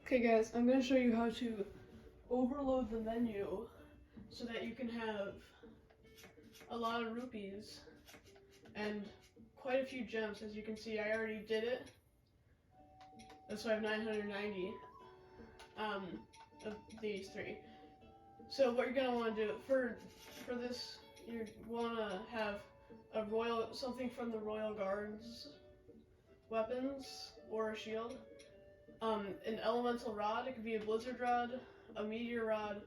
Okay guys, I'm going to show you how to overload the menu so that you can have a lot of rupees and quite a few gems. As you can see, I already did it. That's why I have 990 of these three. So what you're going to want to do for this, you want to have something from the Royal Guard's weapons or a shield. An elemental rod, it could be a blizzard rod, a meteor rod,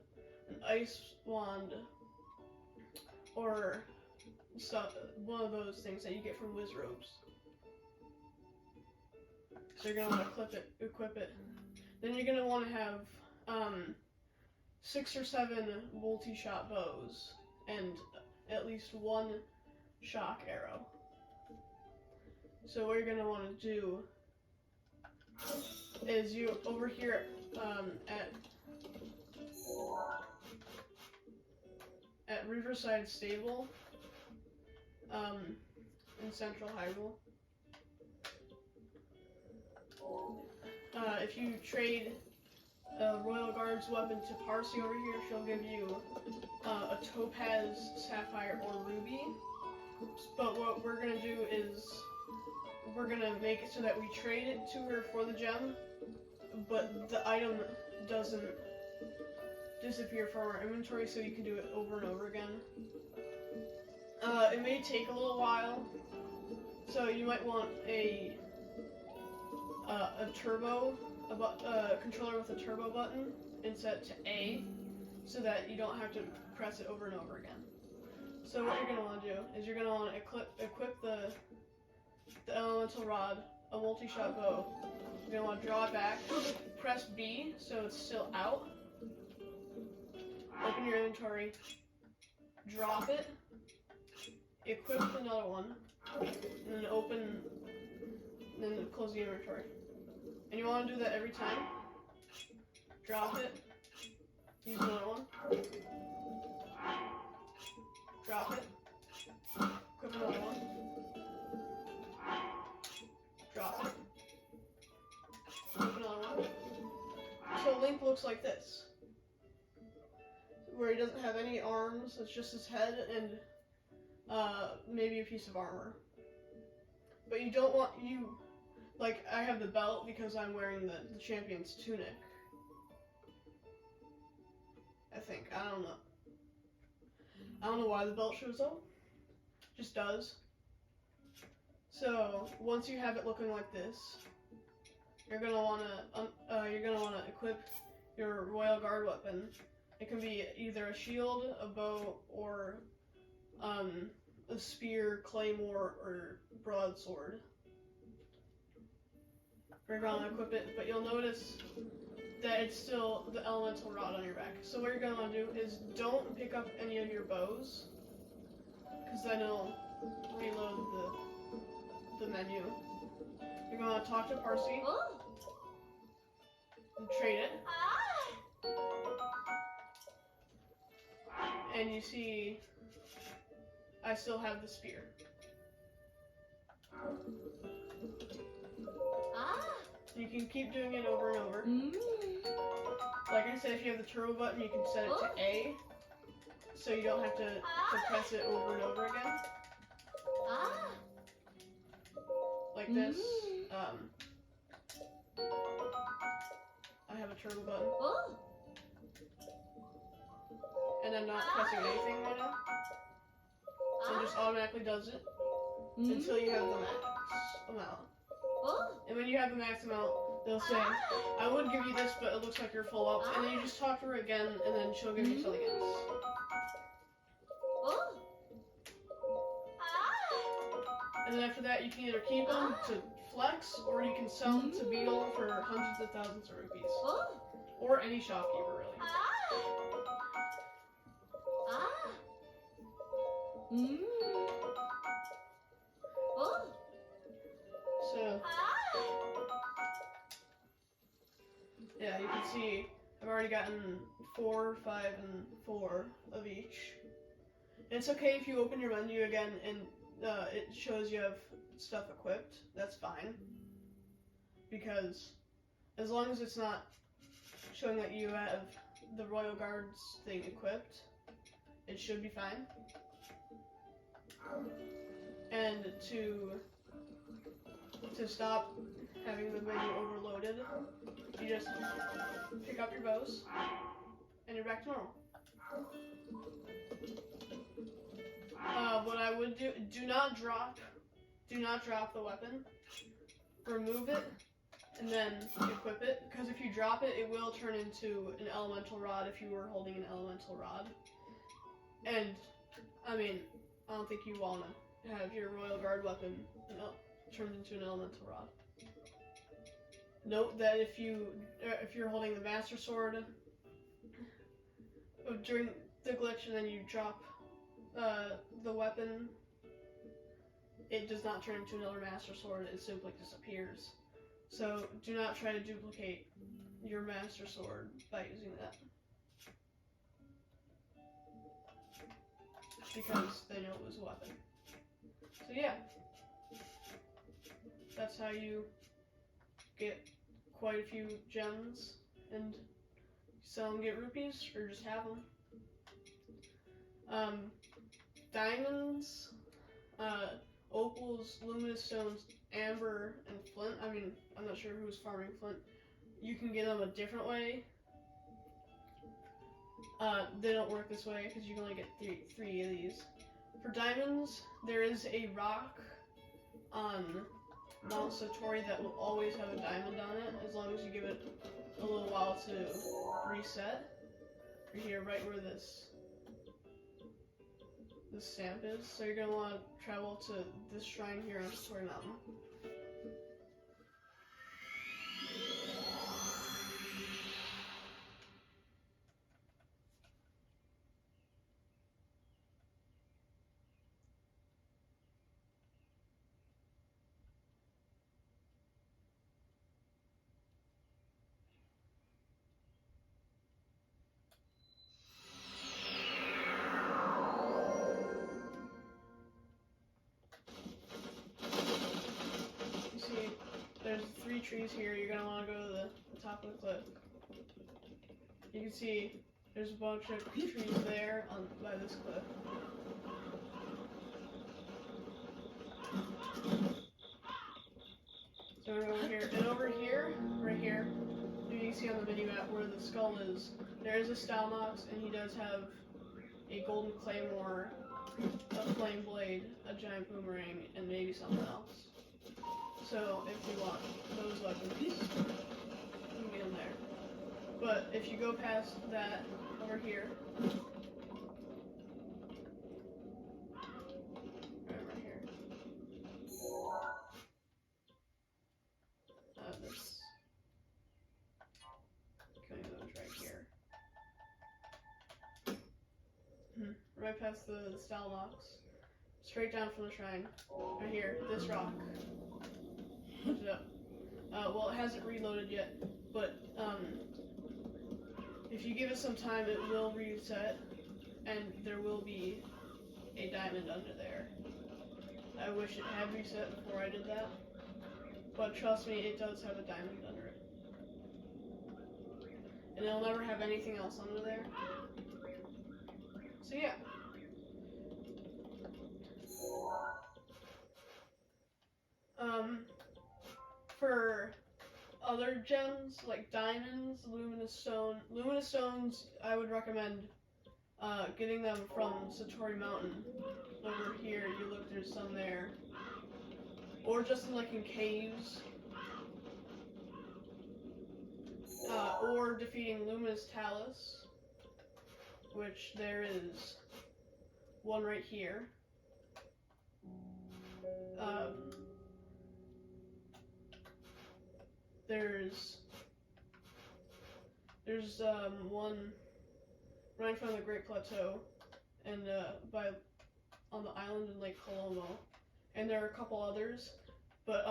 an ice wand, or one of those things that you get from Wiz Robes. So you're going to want to equip it. Then you're going to want to have 6 or 7 multi-shot bows and at least 1 shock arrow. So what you're going to want to do is you over here at Riverside Stable in Central Hyrule. If you trade a Royal Guard's weapon to Parsi over here, she'll give you a topaz, sapphire, or ruby. But what we're gonna do is we're gonna make it so that we trade it to her for the gem, but the item doesn't disappear from our inventory, so you can do it over and over again. It may take a little while, so you might want a controller with a turbo button and set to A, so that you don't have to press it over and over again. So what you're going to want to do is you're going to want to equip the elemental rod, a multi-shot bow. You're going to want to draw it back, press B so it's still out, open your inventory, drop it, equip another one, and then close the inventory. And you want to do that every time. Drop it, use another one, drop it, equip another one, drop it, equip another one. So Link looks like this, where he doesn't have any arms, it's just his head and maybe a piece of armor. But you don't want, like, I have the belt because I'm wearing the champion's tunic. I think. I don't know. I don't know why the belt shows up. Just does. So once you have it looking like this, you're gonna wanna equip your Royal Guard weapon. It can be either a shield, a bow, or a spear, claymore, or broadsword. We're gonna equip it, but you'll notice that it's still the elemental rod on your back. So what you're gonna want to do is don't pick up any of your bows, because then it'll reload the menu. You're gonna talk to Parsi and trade it. And you see, I still have the spear. You can keep doing it over and over. Like I said, if you have the turbo button, you can set it to A, so you don't have to press it over and over again. Like this. I have a turbo button. And I'm not pressing anything right now. So it just automatically does it until you have the max amount. And when you have the max amount, they'll say, I would give you this, but it looks like you're full up. And then you just talk to her again, and then she'll give you something else. And then after that, you can either keep them to flex, or you can sell them to Beetle for hundreds of thousands of rupees. Or any shopkeeper, really. So, yeah, you can see I've already gotten 4, 5, and 4 of each. And it's okay if you open your menu again and it shows you have stuff equipped. That's fine, because as long as it's not showing that you have the Royal Guards thing equipped. It should be fine. And to stop having the menu overloaded, you just pick up your bows, and you're back to normal. What I would do, do not drop the weapon. Remove it, and then equip it, because if you drop it, it will turn into an elemental rod if you were holding an elemental rod. And, I mean, I don't think you want to have your Royal Guard weapon, turned into an elemental rod. Note that if you're holding the Master Sword during the glitch and then you drop the weapon, it does not turn into another Master Sword, it simply disappears. So do not try to duplicate your Master Sword by using that. Because then you'll lose a weapon. So yeah, that's how you get quite a few gems and sell and get rupees, or just have them. Diamonds, opals, luminous stones, amber, and flint. I mean, I'm not sure who's farming flint. You can get them a different way. They don't work this way because you can only get three of these. For diamonds, there is a rock on Mount Satori that will always have a diamond on it, as long as you give it a little while to reset. Right here, right where this stamp is. So you're going to want to travel to this shrine here on Satori Mountain. There's 3 trees here. You're going to want to go to the top of the cliff. You can see there's a bunch of trees there by this cliff. So we're over here. And over here, right here, you can see on the mini-map where the skull is, there is a Stalnox, and he does have a golden claymore, a flame blade, a giant boomerang, and maybe something else. So if you want those weapons, you can get them there. But if you go past that over here, right here, this kind of goes right here. Right past the Stalnox, straight down from the shrine, right here, this rock. Look it up. Well, it hasn't reloaded yet, but if you give it some time, it will reset, and there will be a diamond under there. I wish it had reset before I did that, but trust me, it does have a diamond under it. And it'll never have anything else under there. So yeah. For other gems, like diamonds, luminous stones, I would recommend getting them from Satori Mountain. Over here, you look, there's some there. Or just in caves. Or defeating Luminous Talus, which there is one right here. There's one right in front of the Great Plateau, and on the island in Lake Colomo, and there are a couple others. But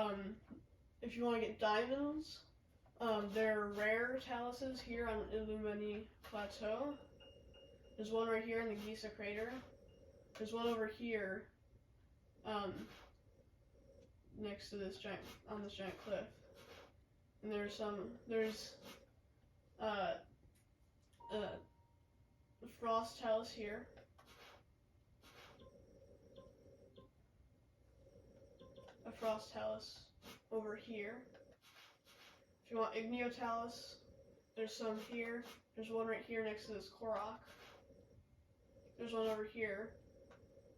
if you want to get diamonds, there are rare taluses here on Illumini Plateau. There's one right here in the Gisa crater. There's one over here, next to this giant cliff. And there's Frost Talus here. A Frost Talus over here. If you want Igneo Talus, there's some here. There's one right here next to this Korok. There's one over here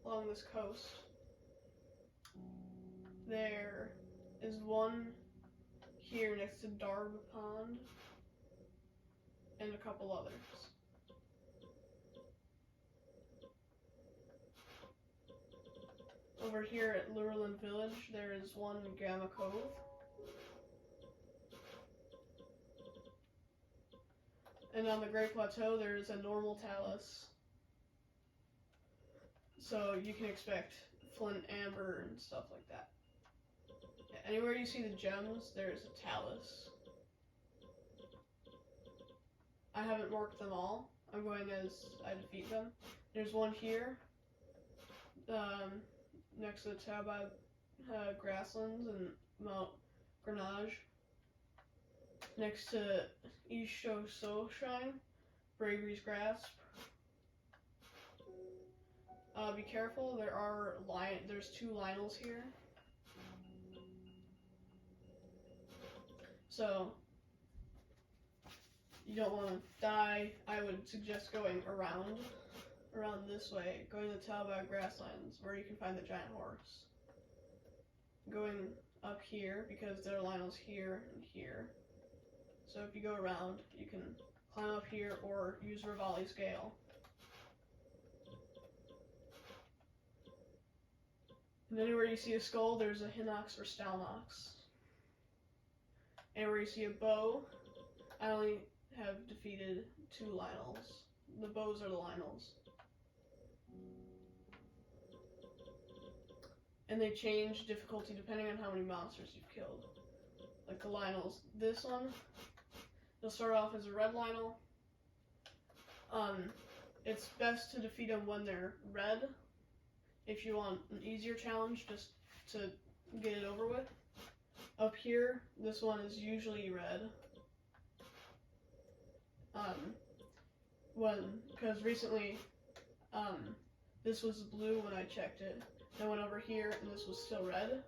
along this coast. There is one here next to Darb Pond and a couple others. Over here at Lurelin Village, there is one Gamma Cove. And on the Great Plateau, there is a normal Talus. So you can expect Flint, Amber, and stuff like that. Anywhere you see the gems, there's a Talus. I haven't marked them all. I'm going as I defeat them. There's one here, next to the Taba grasslands and Mount Grenage. Next to Isho So Shrine, Bravery's Grasp. Be careful, there's two Lionels here. So, you don't want to die. I would suggest going around this way, going to the Talbot Grasslands, where you can find the giant horse. Going up here, because there are Lionels here and here. So if you go around, you can climb up here or use Rivali's Gale. And anywhere you see a skull, there's a Hinox or Stalnox. Anywhere you see a bow, I only have defeated 2 Lionels. The bows are the Lionels. And they change difficulty depending on how many monsters you've killed. Like the Lionels. This one, they'll start off as a red Lionel. It's best to defeat them when they're red. If you want an easier challenge, just to get it over with. Up here, this one is usually red. Because recently, this was blue when I checked it. I went over here and this was still red.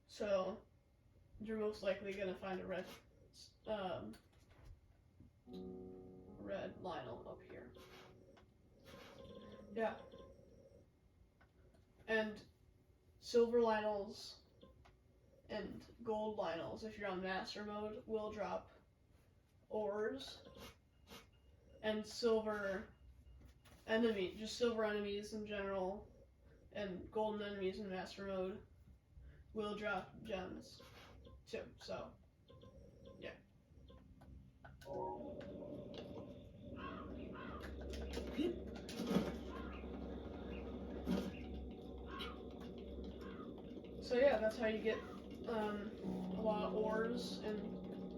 So, you're most likely gonna find a red Lionel up here. Yeah. And silver Lionels and gold Lionels, if you're on master mode, will drop ores. And silver enemies in general, and golden enemies in master mode will drop gems too. So, yeah. So yeah, that's how you get a lot of ores, and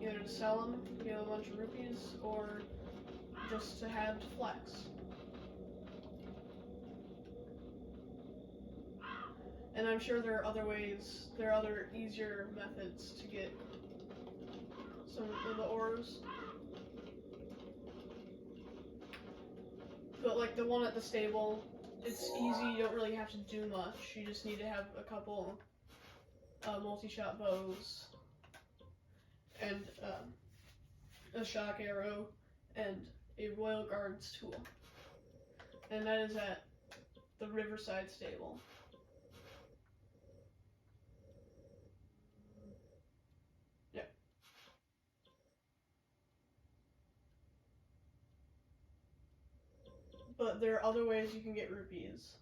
either to sell them, get a bunch of rupees, or just to have to flex. And I'm sure there are other ways, there are other easier methods to get some of the ores. But like the one at the stable, it's easy, you don't really have to do much. You just need to have a couple multi-shot bows and a shock arrow and a Royal Guards tool. And that is at the Riverside stable. Yeah. But there are other ways you can get rupees,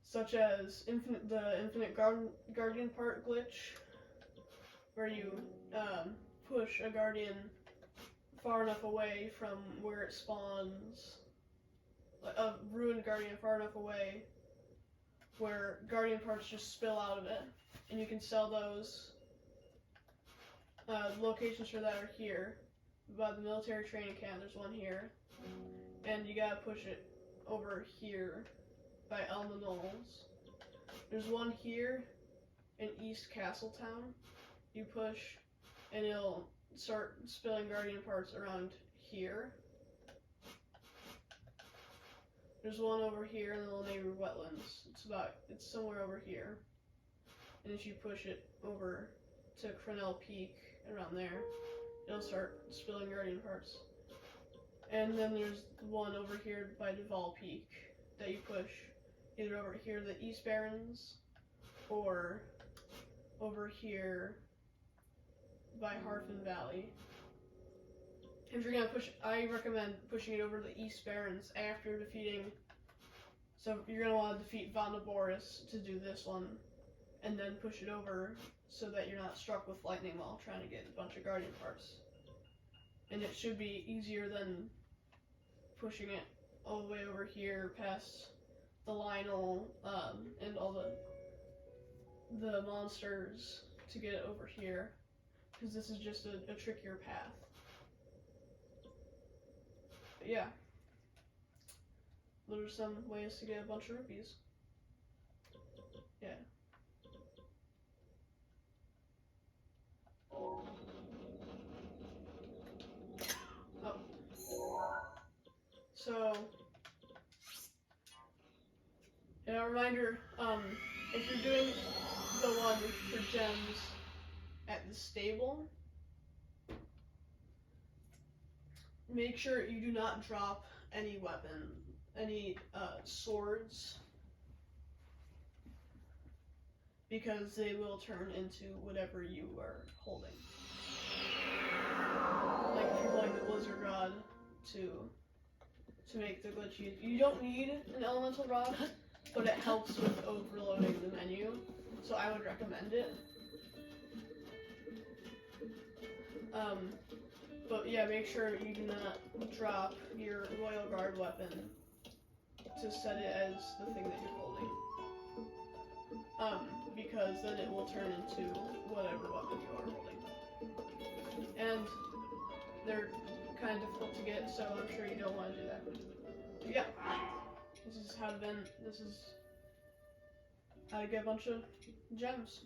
such as the infinite guardian part glitch, where you push a guardian far enough away from where it spawns, a ruined guardian far enough away where guardian parts just spill out of it, and you can sell those. Locations for that are here. By the military training camp, there's one here, and you gotta push it over here by Elma Knolls. There's one here in East Castletown. You push, and it'll start spilling guardian parts around here. There's one over here in the little neighborhood wetlands. It's somewhere over here. And if you push it over to Crenell Peak, around there, it'll start spilling guardian parts. And then there's one over here by Duval Peak that you push either over here, the East Barrens, or over here by Harfin Valley. If you're gonna push, I recommend pushing it over the East Barrens after defeating. So you're gonna want to defeat Vonneboris to do this one, and then push it over so that you're not struck with lightning while trying to get a bunch of guardian parts. And it should be easier than pushing it all the way over here past the Lionel and all the monsters to get it over here, because this is just a trickier path. But yeah, those are some ways to get a bunch of rupees. Yeah. Oh. So, and a reminder, if you're doing the one for gems at the stable, make sure you do not drop any weapon, any swords, because they will turn into whatever you are holding. Like if you're holding the Blizzard Rod to make the glitch, you don't need an Elemental Rod, but it helps with overloading the menu, so I would recommend it. But yeah, make sure you do not drop your Royal Guard weapon to set it as the thing that you're holding. Because then it will turn into whatever weapon you are holding. And they're kind of difficult to get, so I'm sure you don't want to do that. But yeah, this is how to get a bunch of gems.